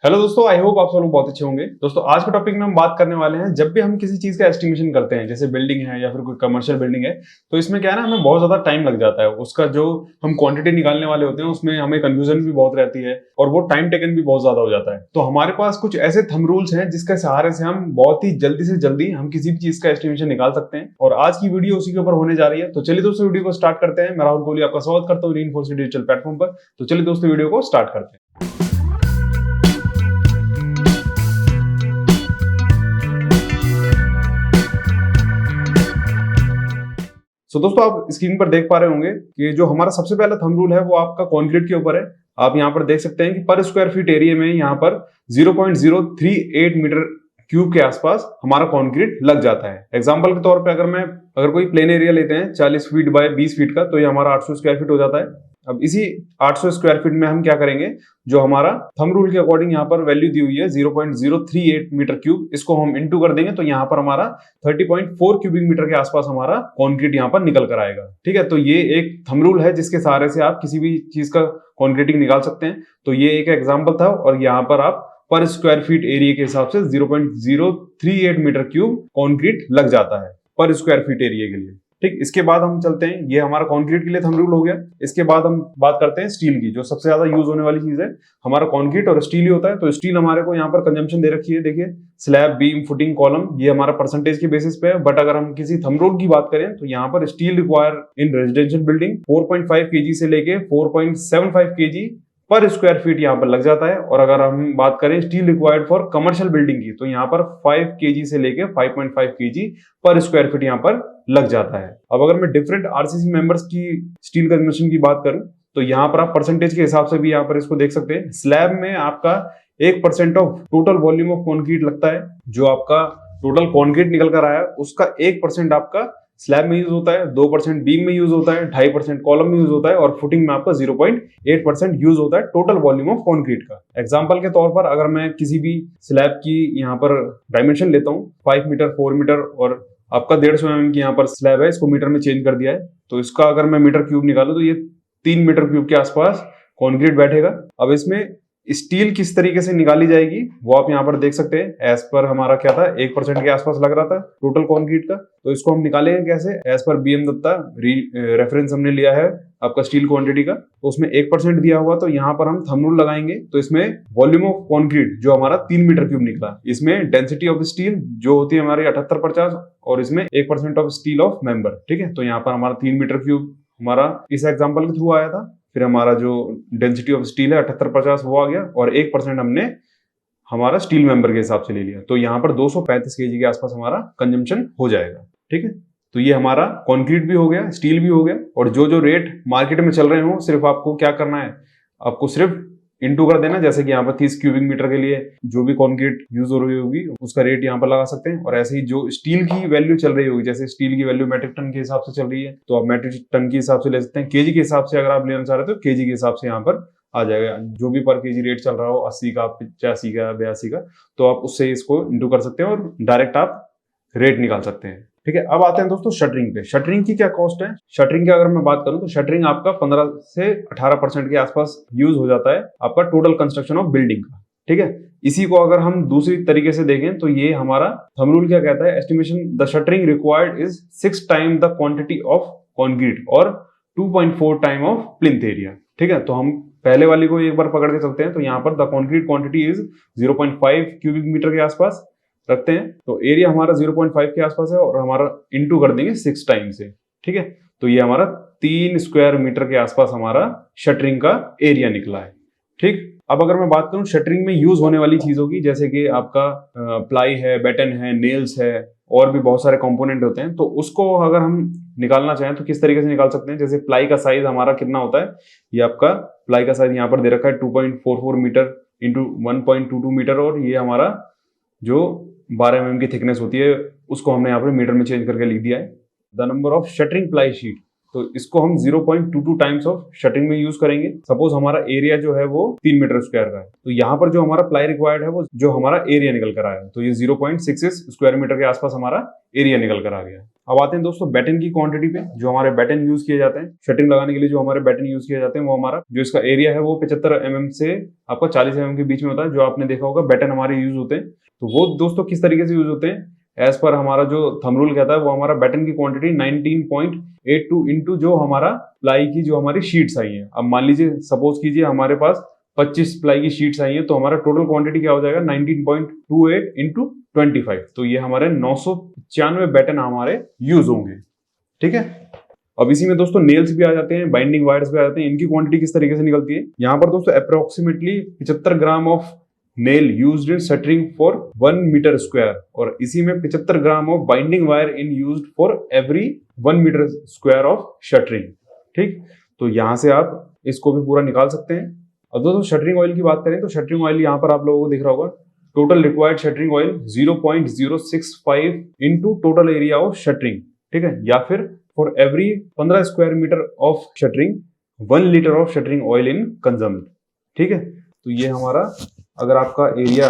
Hello दोस्तों, I hope आप सब लोग बहुत अच्छे होंगे। दोस्तों आज के टॉपिक में हम बात करने वाले हैं, जब भी हम किसी चीज का एस्टिमेशन करते हैं, जैसे बिल्डिंग है या फिर कोई कमर्शियल बिल्डिंग है, तो इसमें क्या है ना, हमें बहुत ज्यादा टाइम लग जाता है। उसका जो हम क्वांटिटी निकालने वाले होते हैं उसमें हमें कंफ्यूजन भी बहुत रहती है और वो टाइम टेकन भी बहुत ज्यादा हो जाता है। तो हमारे पास कुछ ऐसे थंब रूल्स हैं जिसके सहारे से हम बहुत ही जल्दी से जल्दी हम किसी भी चीज का एस्टिमेशन निकाल सकते हैं, और आज की वीडियो उसी के ऊपर होने जा रही है। तो चलिए दोस्तों वीडियो को स्टार्ट करते हैं। मैं राहुल कोहली आपका स्वागत करता हूँ रीइंफोर्स डिजिटल प्लेटफॉर्म पर। तो चलिए दोस्तों वीडियो को स्टार्ट करते हैं। तो दोस्तों आप स्क्रीन पर देख पा रहे होंगे कि जो हमारा सबसे पहला थंब रूल है वो आपका कंक्रीट के ऊपर है। आप यहाँ पर देख सकते हैं कि पर स्क्वायर फीट एरिया में यहाँ पर 0.038 मीटर क्यूब के आसपास हमारा कंक्रीट लग जाता है। एग्जांपल के तौर पे अगर कोई प्लेन एरिया लेते हैं 40 फीट बाय 20 फीट का, तो ये हमारा 800 स्क्वायर फीट हो जाता है। अब इसी 800 स्क्वायर फीट में हम क्या करेंगे, जो हमारा थंब रूल के अकॉर्डिंग यहाँ पर वैल्यू दी हुई है 0.038 मीटर क्यूब, इसको हम इनटू कर देंगे तो यहाँ पर हमारा 30.4 क्यूबिक मीटर के आसपास हमारा कंक्रीट यहाँ पर निकल कर आएगा। ठीक है, तो ये एक थंब रूल है जिसके सहारे से आप किसी भी चीज का कंक्रीटिंग निकाल सकते हैं। तो ये एक एग्जाम्पल था, और यहाँ पर आप पर स्क्वायर फीट एरिया के हिसाब से 0.038 मीटर क्यूब कंक्रीट लग जाता है पर स्क्वायर फीट एरिया के लिए। ठीक, इसके बाद हम चलते हैं, ये हमारा कंक्रीट के लिए थंब रूल हो गया। इसके बाद हम बात करते हैं स्टील की, जो सबसे ज्यादा यूज होने वाली चीज है। हमारा कंक्रीट और स्टील ही होता है। तो स्टील हमारे को यहाँ पर कंजम्पशन दे रखी है, देखिए स्लैब, बीम, फुटिंग, कॉलम, ये हमारा परसेंटेज के बेसिस पे है। बट अगर हम किसी थंब रूल की बात करें तो यहाँ पर स्टील रिक्वायर इन रेजिडेंशियल बिल्डिंग 4.5 kg से लेके 4.75 kg पर स्क्वायर फीट यहाँ पर लग जाता है। और अगर हम बात करें steel required for commercial building की, तो यहाँ पर 5 kg से लेके 5.5 kg पर स्क्वायर फीट यहाँ पर लग जाता है। अब अगर मैं डिफरेंट आरसीसी मेंबर्स की स्टील कंजम्पशन की बात करूं, तो यहाँ पर आप परसेंटेज के हिसाब से भी यहाँ पर इसको देख सकते हैं। स्लैब में आपका 1% of total volume of concrete लगता है। जो आपका टोटल कॉन्क्रीट निकल कर आया उसका 1% आपका स्लैब में यूज होता है, 2% बीम में यूज होता है, 2.5% कॉलम में यूज होता है, और फुटिंग में आपका 0.8% यूज होता है टोटल वॉल्यूम ऑफ कंक्रीट का। एग्जांपल के तौर पर अगर मैं किसी भी स्लैब की यहाँ पर डायमेंशन लेता हूँ 5 मीटर, 4 मीटर, और आपका 150 mm की यहाँ पर स्लैब है, इसको मीटर में चेंज कर दिया है, तो इसका अगर मैं मीटर क्यूब निकालू तो ये 3 मीटर क्यूब के आसपास कंक्रीट बैठेगा। अब इसमें स्टील किस तरीके से निकाली जाएगी वो आप यहाँ पर देख सकते हैं। एज पर हमारा क्या था, 1% के आसपास लग रहा था टोटल कंक्रीट का, तो इसको हम निकालेंगे कैसे। As per BM Dutta reference हमने लिया है आपका स्टील क्वांटिटी का, तो उसमें 1% दिया हुआ, तो यहाँ पर हम थंब रूल लगाएंगे। तो इसमें वॉल्यूम ऑफ कंक्रीट जो हमारा 3 मीटर क्यूब निकला, इसमें डेंसिटी ऑफ स्टील जो होती है हमारी 7850, और इसमें 1% ऑफ स्टील ऑफ मेंबर। ठीक है, तो यहाँ पर हमारा 3 मीटर क्यूब हमारा इस एग्जाम्पल के थ्रू आया था। फिर हमारा जो डेंसिटी ऑफ स्टील है 7850 वो आ गया, और 1% हमने हमारा स्टील मेंबर के हिसाब से ले लिया, तो यहाँ पर 235 kg के आसपास हमारा कंजम्पशन हो जाएगा। ठीक है, तो ये हमारा कंक्रीट भी हो गया, स्टील भी हो गया, और जो जो रेट मार्केट में चल रहे हो सिर्फ आपको क्या करना है, आपको सिर्फ इनटू कर देना। जैसे कि यहाँ पर 30 क्यूबिक मीटर के लिए जो भी कंक्रीट यूज हो रही होगी उसका रेट यहाँ पर लगा सकते हैं। और ऐसे ही जो स्टील की वैल्यू चल रही होगी, जैसे स्टील की वैल्यू मेट्रिक टन के हिसाब से चल रही है, तो आप मेट्रिक टन के हिसाब से ले सकते हैं। केजी के हिसाब से अगर आप लेना चाह रहे हो तो केजी के हिसाब से यहाँ पर आ जाएगा। जो भी पर केजी रेट चल रहा हो, 80 का, 85 का, 82 का, तो आप उससे इसको इंटू कर सकते हैं और डायरेक्ट आप रेट निकाल सकते हैं। ठीक है, अब आते हैं दोस्तों शटरिंग पे। शटरिंग की क्या कॉस्ट है। शटरिंग की अगर मैं बात करूं तो शटरिंग आपका 15 से 18% के आसपास यूज हो जाता है आपका टोटल कंस्ट्रक्शन ऑफ बिल्डिंग का। ठीक है, इसी को अगर हम दूसरी तरीके से देखें तो ये हमारा थंब रूल क्या कहता है, estimation the shuttering required is 6 time the quantity of concrete और 2.4 टाइम ऑफ प्लिंथ एरिया। ठीक है, तो हम पहले वाली को एक बार पकड़ के चलते हैं। तो यहाँ पर the concrete quantity is 0.5 cubic metre के आसपास रखते हैं, तो एरिया हमारा 0.5 के आसपास है, और हमारा इनटू कर देंगे 6 टाइम से। ठीक है, तो ये हमारा 3 स्क्वायर मीटर के आसपास हमारा शटरिंग का एरिया निकला है। ठीक, अब अगर मैं बात करूं शटरिंग में यूज होने वाली चीजों की, जैसे कि आपका प्लाई है, बैटन है, नेल्स है, और भी बहुत सारे कंपोनेंट होते हैं, तो उसको अगर हम निकालना चाहें तो किस तरीके से निकाल सकते हैं। जैसे प्लाई का साइज हमारा कितना होता है, ये आपका प्लाई का साइज यहाँ पर दे रखा है 2.44 मीटर इंटू 1.22 मीटर, और ये हमारा जो 12 mm की थिकनेस होती है उसको हमने यहाँ पर मीटर में चेंज करके लिख दिया है। The number of shuttering ply sheet, तो इसको हम 0.22 टाइम्स ऑफ शटरिंग में यूज करेंगे। सपोज हमारा एरिया जो है वो 3 मीटर स्क्वायर का है, तो यहाँ पर जो हमारा प्लाई रिक्वायर्ड है वो जो हमारा एरिया निकल कर आया है, तो ये 0.66 स्क्वायर मीटर के आसपास हमारा एरिया निकल कर आ गया। अब आते हैं दोस्तों बैटन की क्वांटिटी पे। जो हमारे बैटन यूज किए जाते हैं शटरिंग लगाने के लिए, जो हमारे बैटन यूज किए जाते हैं, वो हमारा जो इसका एरिया है वो 75 mm से आपका 40 mm के बीच में होता है। जो आपने देखा होगा बैटन हमारे यूज होते हैं, तो वो दोस्तों किस तरीके से यूज होते हैं, एज पर हमारा जो थंब रूल कहता है वो हमारा बैटन की क्वांटिटी 19.82 इंटू जो हमारा प्लाई की जो हमारी शीट्स आई है। अब मान लीजिए सपोज कीजिए हमारे पास 25 प्लाई की शीट्स आई है, तो हमारा टोटल क्वांटिटी क्या हो जाएगा 19.28 इंटू 25। तो ये हमारे 995 बैटन हमारे यूज होंगे। ठीक है, अब इसी में दोस्तों नेल्स भी आ जाते हैं, बाइंडिंग वायर्स भी आ जाते हैं। इनकी क्वांटिटी किस तरीके से निकलती है, यहाँ पर दोस्तों approximately 75 gram of nail used in shuttering for 1 metre square, और इसी में 75 gram of binding wire in used for every 1 metre square of shuttering. ठीक, तो यहाँ से आप इसको भी पूरा निकाल सकते हैं। अब दोस्तों शटरिंग ऑयल की बात करें तो शटरिंग ऑयल यहाँ पर आप लोगों को दिख रहा होगा, total required shuttering oil 0.065 into total area of shuttering. ठीक है, या फिर for every 15 square metre of shuttering 1 litre of shuttering oil in consume. ठीक है, तो ये हमारा अगर आपका एरिया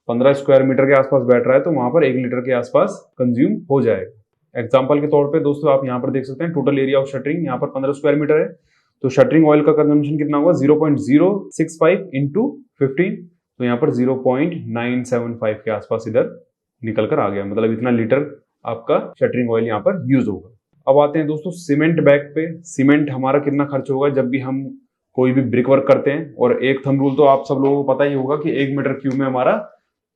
15 स्क्वायर मीटर के आसपास बैठ रहा है तो वहां पर 1 लीटर के आसपास कंज्यूम हो जाएगा। एग्जाम्पल के तौर पे दोस्तों आप यहाँ पर देख सकते हैं टोटल एरिया ऑफ शटरिंग यहाँ पर 15 स्क्वायर मीटर है, तो शटरिंग ऑयल का कंजम्पशन कितना होगा 0.065 इंटू 15, तो यहाँ पर 0.975 के आसपास इधर निकल कर आ गया, मतलब इतना लीटर आपका शटरिंग ऑयल यहाँ पर यूज होगा। अब आते हैं दोस्तों सीमेंट बैग पे। सीमेंट हमारा कितना खर्च होगा जब भी हम कोई भी ब्रिक वर्क करते हैं, और एक थंब रूल तो आप सब लोगों को पता ही होगा कि 1 मीटर क्यूब में हमारा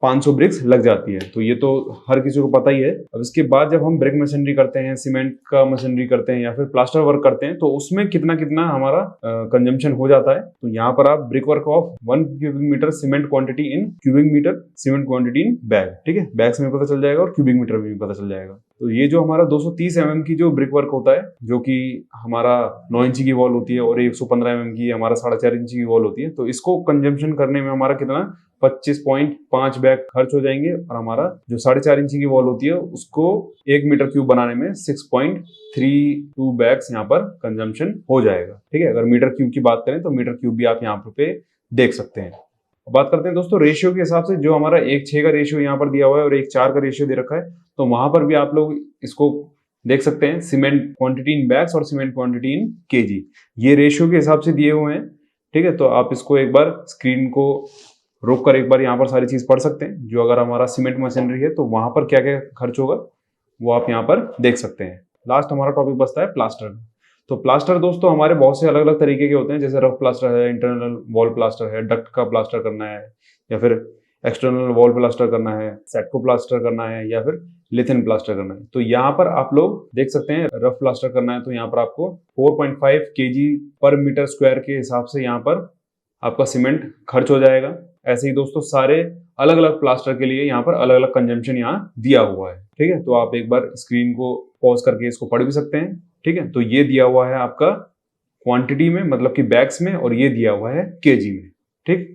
500 ब्रिक्स लग जाती है, तो ये तो हर किसी को पता ही है। अब इसके बाद जब हम ब्रिक मशीनरी करते हैं, सीमेंट का मशीनरी करते हैं या फिर प्लास्टर वर्क करते हैं, तो उसमें कितना कितना हमारा कंजम्पशन हो जाता है। तो यहाँ पर आप brick work of 1 cubic metre cement quantity in cubic metre cement quantity in bag. ठीक है, बैग्स में पता चल जाएगा और क्यूबिक मीटर में भी पता चल जाएगा। तो ये जो हमारा 230 mm की जो ब्रिक वर्क होता है, जो कि हमारा 9 इंची की वॉल होती है, और 115 mm की हमारा 4.5 इंची की वॉल होती है, तो इसको कंजम्पशन करने में हमारा कितना 25.5 बैग खर्च हो जाएंगे, और हमारा जो 4.5 इंची की वॉल होती है उसको 1 मीटर क्यूब बनाने में 6.32 बैग्स यहाँ पर कंजम्पशन हो जाएगा। ठीक है, अगर मीटर क्यूब की बात करें तो मीटर क्यूब भी आप यहाँ पे देख सकते हैं। बात करते हैं दोस्तों रेशियो के हिसाब से, जो हमारा 1:6 का रेशियो यहाँ पर दिया हुआ है और 1:4 का रेशियो दे रखा है, तो वहां पर भी आप लोग इसको देख सकते हैं, सीमेंट क्वांटिटी इन बैग्स और सीमेंट क्वांटिटी इन केजी, ये रेशियो के हिसाब से दिए हुए हैं। ठीक है, तो आप इसको एक बार स्क्रीन को रोक कर एक बार यहाँ पर सारी चीज पढ़ सकते हैं। जो अगर हमारा सीमेंट मशीनरी है तो वहां पर क्या क्या खर्च होगा वो आप यहाँ पर देख सकते हैं। लास्ट हमारा टॉपिक बचता है प्लास्टर। तो प्लास्टर दोस्तों हमारे बहुत से अलग अलग तरीके के होते हैं, जैसे रफ प्लास्टर है, इंटरनल वॉल प्लास्टर है, डक्ट का प्लास्टर करना है, या फिर एक्सटर्नल वॉल प्लास्टर करना है, सेटको प्लास्टर करना है, या फिर लिथिन प्लास्टर करना है। तो यहाँ पर आप लोग देख सकते हैं रफ प्लास्टर करना है तो यहाँ पर आपको 4.5 kg पर मीटर स्क्वायर के हिसाब से यहाँ पर आपका सीमेंट खर्च हो जाएगा। ऐसे ही दोस्तों सारे अलग अलग प्लास्टर के लिए यहाँ पर अलग अलग कंजम्पशन यहाँ दिया हुआ है। ठीक है, तो आप एक बार स्क्रीन को पॉज करके इसको पढ़ भी सकते हैं। ठीक है, तो ये दिया हुआ है आपका क्वांटिटी में, मतलब कि बैग्स में, और ये दिया हुआ है केजी में। ठीक,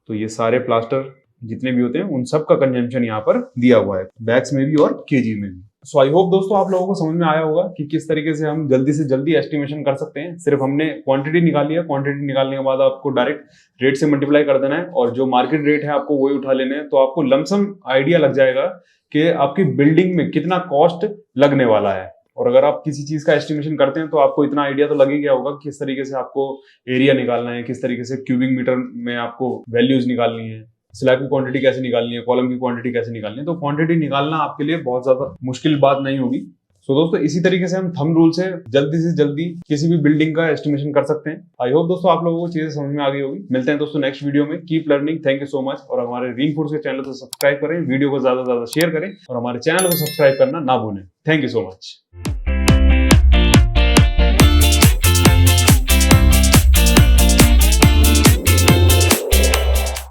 तो ये सारे प्लास्टर जितने भी होते हैं उन सब का कंजम्पशन यहाँ पर दिया हुआ है, बैग्स में भी और केजी में भी। सो आई होप दोस्तों आप लोगों को समझ में आया होगा कि किस तरीके से हम जल्दी से जल्दी एस्टिमेशन कर सकते हैं। सिर्फ हमने क्वांटिटी निकाली है, क्वांटिटी निकालने के बाद आपको डायरेक्ट रेट से मल्टीप्लाई कर देना है, और जो मार्केट रेट है आपको वही उठा लेना है, तो आपको लमसम आइडिया लग जाएगा कि आपकी बिल्डिंग में कितना कॉस्ट लगने वाला है। और अगर आप किसी चीज का एस्टिमेशन करते हैं तो आपको इतना आइडिया तो लग ही गया होगा किस तरीके से आपको एरिया निकालना है, किस तरीके से क्यूबिक मीटर में आपको वैल्यूज निकालनी है, स्लैब की क्वांटिटी कैसे निकालनी है, कॉलम की क्वांटिटी कैसे निकालनी है। तो क्वांटिटी निकालना आपके लिए बहुत ज्यादा मुश्किल बात नहीं होगी। सो दोस्तों इसी तरीके से हम थंब रूल से जल्दी किसी भी बिल्डिंग का एस्टिमेशन कर सकते हैं। आई होप दोस्तों आप लोगों को चीजें समझ में आ गई होगी। मिलते हैं दोस्तों नेक्स्ट वीडियो में। Keep learning, thank you so much. और हमारे रीइंफोर्स के चैनल को सब्सक्राइब करें, वीडियो को ज्यादा से ज्यादा शेयर करें, और हमारे चैनल को सब्सक्राइब करना ना भूलें। Thank you so much.